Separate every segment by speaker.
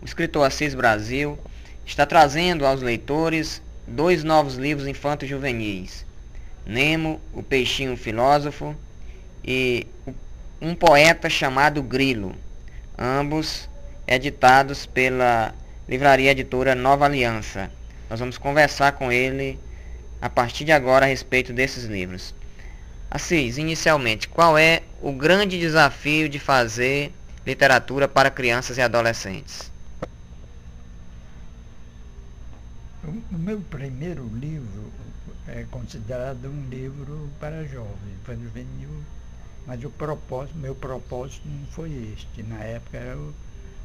Speaker 1: o escritor Assis Brasil está trazendo aos leitores dois novos livros infanto-juvenis: Nemo, o Peixinho Filósofo, e Um Poeta Chamado Grilo, ambos editados pela livraria editora Nova Aliança. Nós vamos conversar com ele a partir de agora a respeito desses livros. Assis, inicialmente, qual é o grande desafio de fazer literatura para crianças e adolescentes?
Speaker 2: O meu primeiro livro é considerado um livro para jovem, infanto-juvenil, mas meu propósito não foi este. Na época eu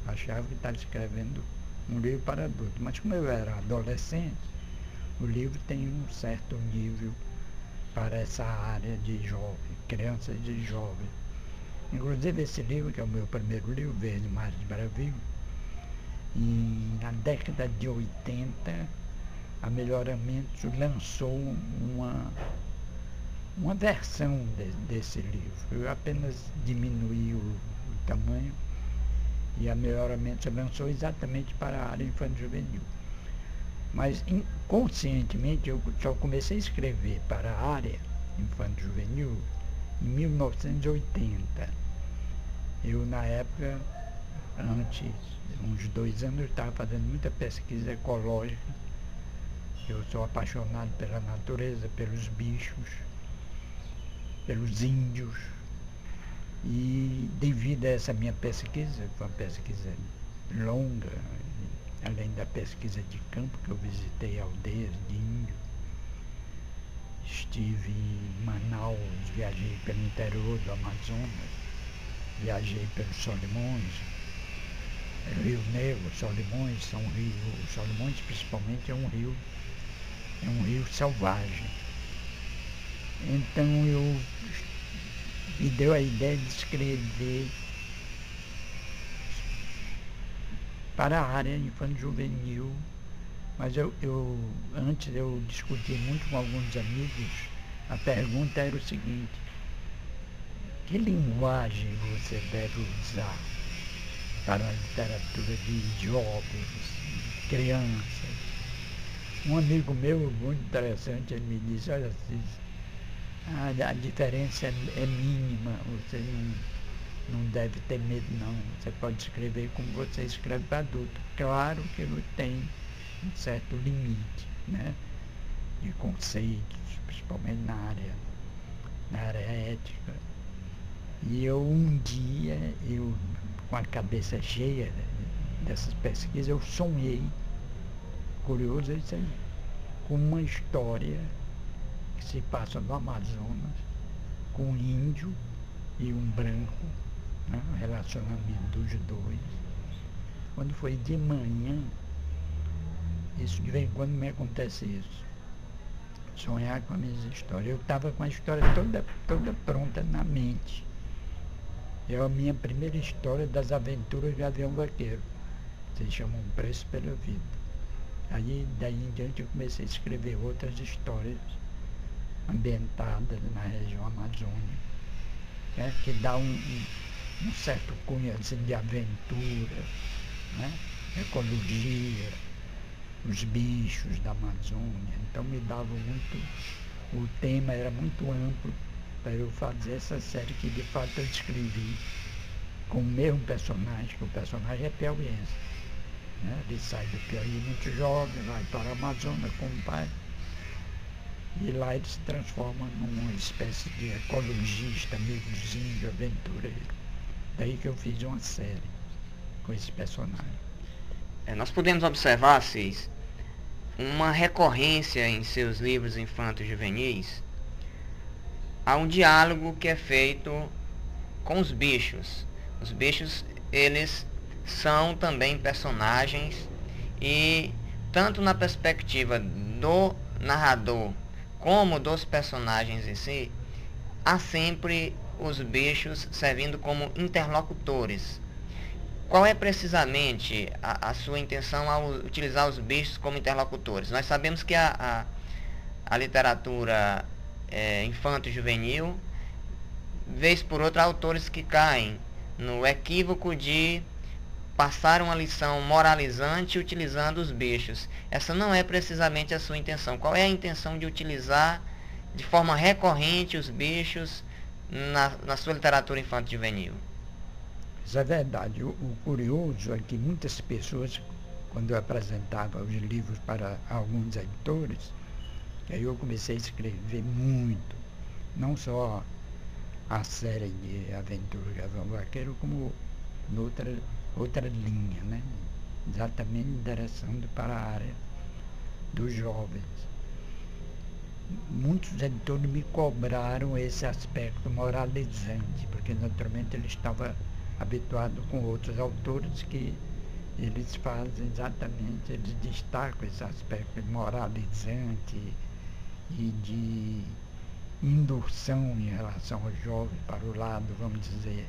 Speaker 2: achava que estava escrevendo um livro para adulto, mas como eu era adolescente, o livro tem um certo nível para essa área de jovem, crianças e jovens. Inclusive esse livro, que é o meu primeiro livro, Verde Mar de Bravio, e na década de 80, a Melhoramentos lançou uma versão desse livro. Eu apenas diminuí o tamanho e a Melhoramentos lançou exatamente para a área infanto-juvenil. Mas inconscientemente eu só comecei a escrever para a área infanto-juvenil em 1980. Eu, na época, antes, uns 2 anos, eu estava fazendo muita pesquisa ecológica. Eu sou apaixonado pela natureza, pelos bichos, pelos índios. E devido a essa minha pesquisa, foi uma pesquisa longa, além da pesquisa de campo, que eu visitei aldeias de índio, estive em Manaus, viajei pelo interior do Amazonas, viajei pelos Solimões, Rio Negro, Solimões, Solimões principalmente é um rio selvagem. Então me deu a ideia de escrever para a área infanto-juvenil, mas antes eu discuti muito com alguns amigos. A pergunta era o seguinte: que linguagem você deve usar para a literatura de jovens, de crianças? Um amigo meu, muito interessante, ele me disse: olha, a diferença é mínima, você não deve ter medo não, você pode escrever como você escreve para adulto. Claro que ele tem um certo limite, né, de conceitos, principalmente na área ética. E um dia, com a cabeça cheia dessas pesquisas, eu sonhei, curioso isso aí, com uma história que se passa no Amazonas, com um índio e um branco, né, o relacionamento dos dois. Quando foi de manhã, isso de vez em quando me acontece isso, sonhar com as minhas histórias. Eu estava com a história toda pronta na mente. É a minha primeira história das aventuras de Gavião Vaqueiro. Se chama Um Preço pela Vida. Aí, daí em diante, eu comecei a escrever outras histórias ambientadas na região amazônica, né, que dá um certo cunho assim, de aventura, né, ecologia, os bichos da Amazônia. Então me dava muito, o tema era muito amplo para eu fazer essa série que de fato eu escrevi com o mesmo personagem, que o personagem é piauiense, né? Ele sai do Piauí muito jovem, vai para a Amazônia com o pai, e lá ele se transforma numa espécie de ecologista, amigo dos índios, aventureiro. Daí que eu fiz uma série com esse personagem.
Speaker 1: Nós podemos observar, Assis, uma recorrência em seus livros infanto-juvenis. Há um diálogo que é feito com os bichos. Os bichos, eles são também personagens, e tanto na perspectiva do narrador como dos personagens em si, há sempre os bichos servindo como interlocutores. Qual é precisamente a sua intenção ao utilizar os bichos como interlocutores? Nós sabemos que a literatura infanto-juvenil, vez por outra, há autores que caem no equívoco de passar uma lição moralizante utilizando os bichos. Essa não é precisamente a sua intenção. Qual é a intenção de utilizar de forma recorrente os bichos na sua literatura infanto-juvenil?
Speaker 2: Isso é verdade. O curioso é que muitas pessoas, quando eu apresentava os livros para alguns editores, aí eu comecei a escrever muito, não só a série de Aventura Gavião Vaqueiro, como outra linha, né? Exatamente endereçando para a área dos jovens. Muitos editores me cobraram esse aspecto moralizante, porque naturalmente ele estava habituado com outros autores que eles fazem exatamente, eles destacam esse aspecto moralizante e de indução em relação aos jovens para o lado, vamos dizer,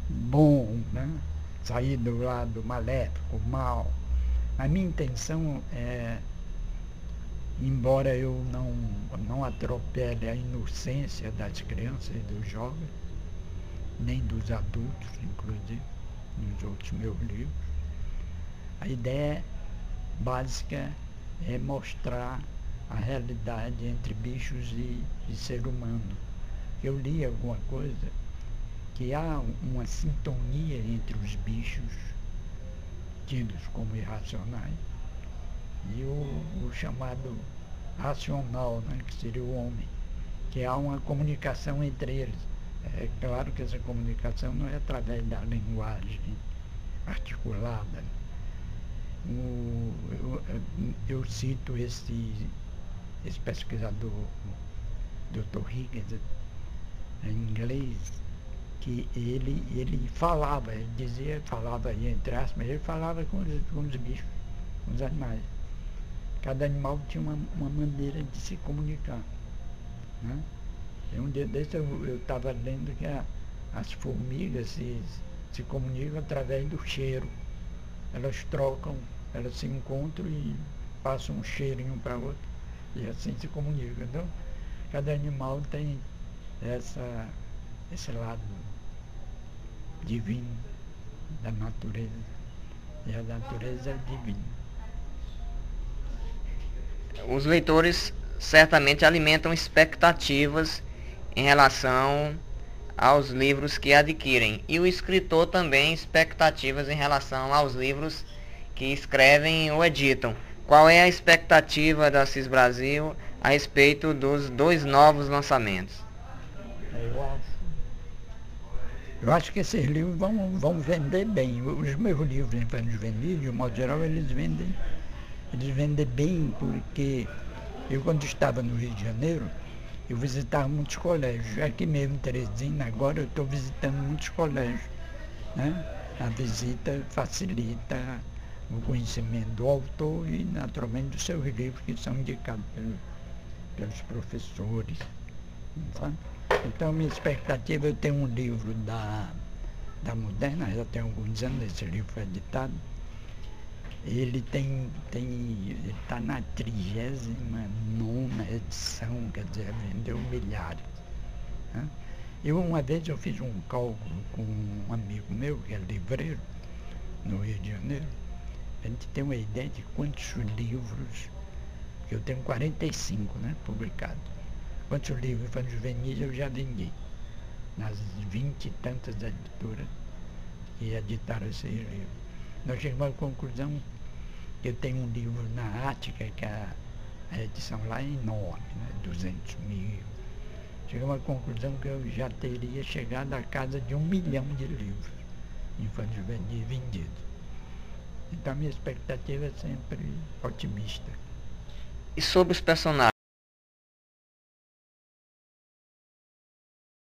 Speaker 2: bom, né? Sair do lado maléfico, mal. A minha intenção é, embora eu não atropele a inocência das crianças e dos jovens, nem dos adultos, inclusive, nos outros meus livros, a ideia básica é mostrar a realidade entre bichos e ser humano. Eu li alguma coisa que há uma sintonia entre os bichos, tidos como irracionais, e o chamado racional, né, que seria o homem, que há uma comunicação entre eles. É claro que essa comunicação não é através da linguagem articulada. Eu cito esse pesquisador, Dr. Higgins, em inglês, que ele falava, ele dizia, falava aí entre aspas, mas ele falava com os bichos, com os animais. Cada animal tinha uma maneira de se comunicar, né? E um dia desse eu estava lendo que as formigas se comunicam através do cheiro. Elas trocam, elas se encontram e passam um cheirinho para o outro, e assim se comunicam. Então, cada animal tem esse lado divino da natureza, e a natureza é divina.
Speaker 1: Os leitores certamente alimentam expectativas em relação aos livros que adquirem, e o escritor também expectativas em relação aos livros que escrevem ou editam. Qual é a expectativa da CIS Brasil a respeito dos 2 novos lançamentos?
Speaker 2: Eu acho que esses livros vão vender bem. Os meus livros infanto-juvenis, de um modo geral, eles vendem bem, porque eu, quando estava no Rio de Janeiro, eu visitava muitos colégios. Aqui mesmo em Teresina, agora eu estou visitando muitos colégios, né? A visita facilita o conhecimento do autor e, naturalmente, dos seus livros, que são indicados pelos professores. Sabe? Então, minha expectativa, eu tenho um livro da Moderna, já tem alguns anos, esse livro foi editado. Ele está na 39ª edição, quer dizer, vendeu milhares, né? Uma vez eu fiz um cálculo com um amigo meu, que é livreiro, no Rio de Janeiro. A gente tem uma ideia de quantos livros, que eu tenho 45, né, publicados. Quantos livros infanto-juvenis eu já vendi, nas 20 e tantas editoras que editaram esses livros. Nós chegamos à conclusão que eu tenho um livro na Ática, que a edição lá é enorme, né, 200 mil. Chegamos à conclusão que eu já teria chegado à casa de 1 milhão de livros infanto-juvenis vendidos. Então a minha expectativa é sempre otimista.
Speaker 1: E sobre os personagens?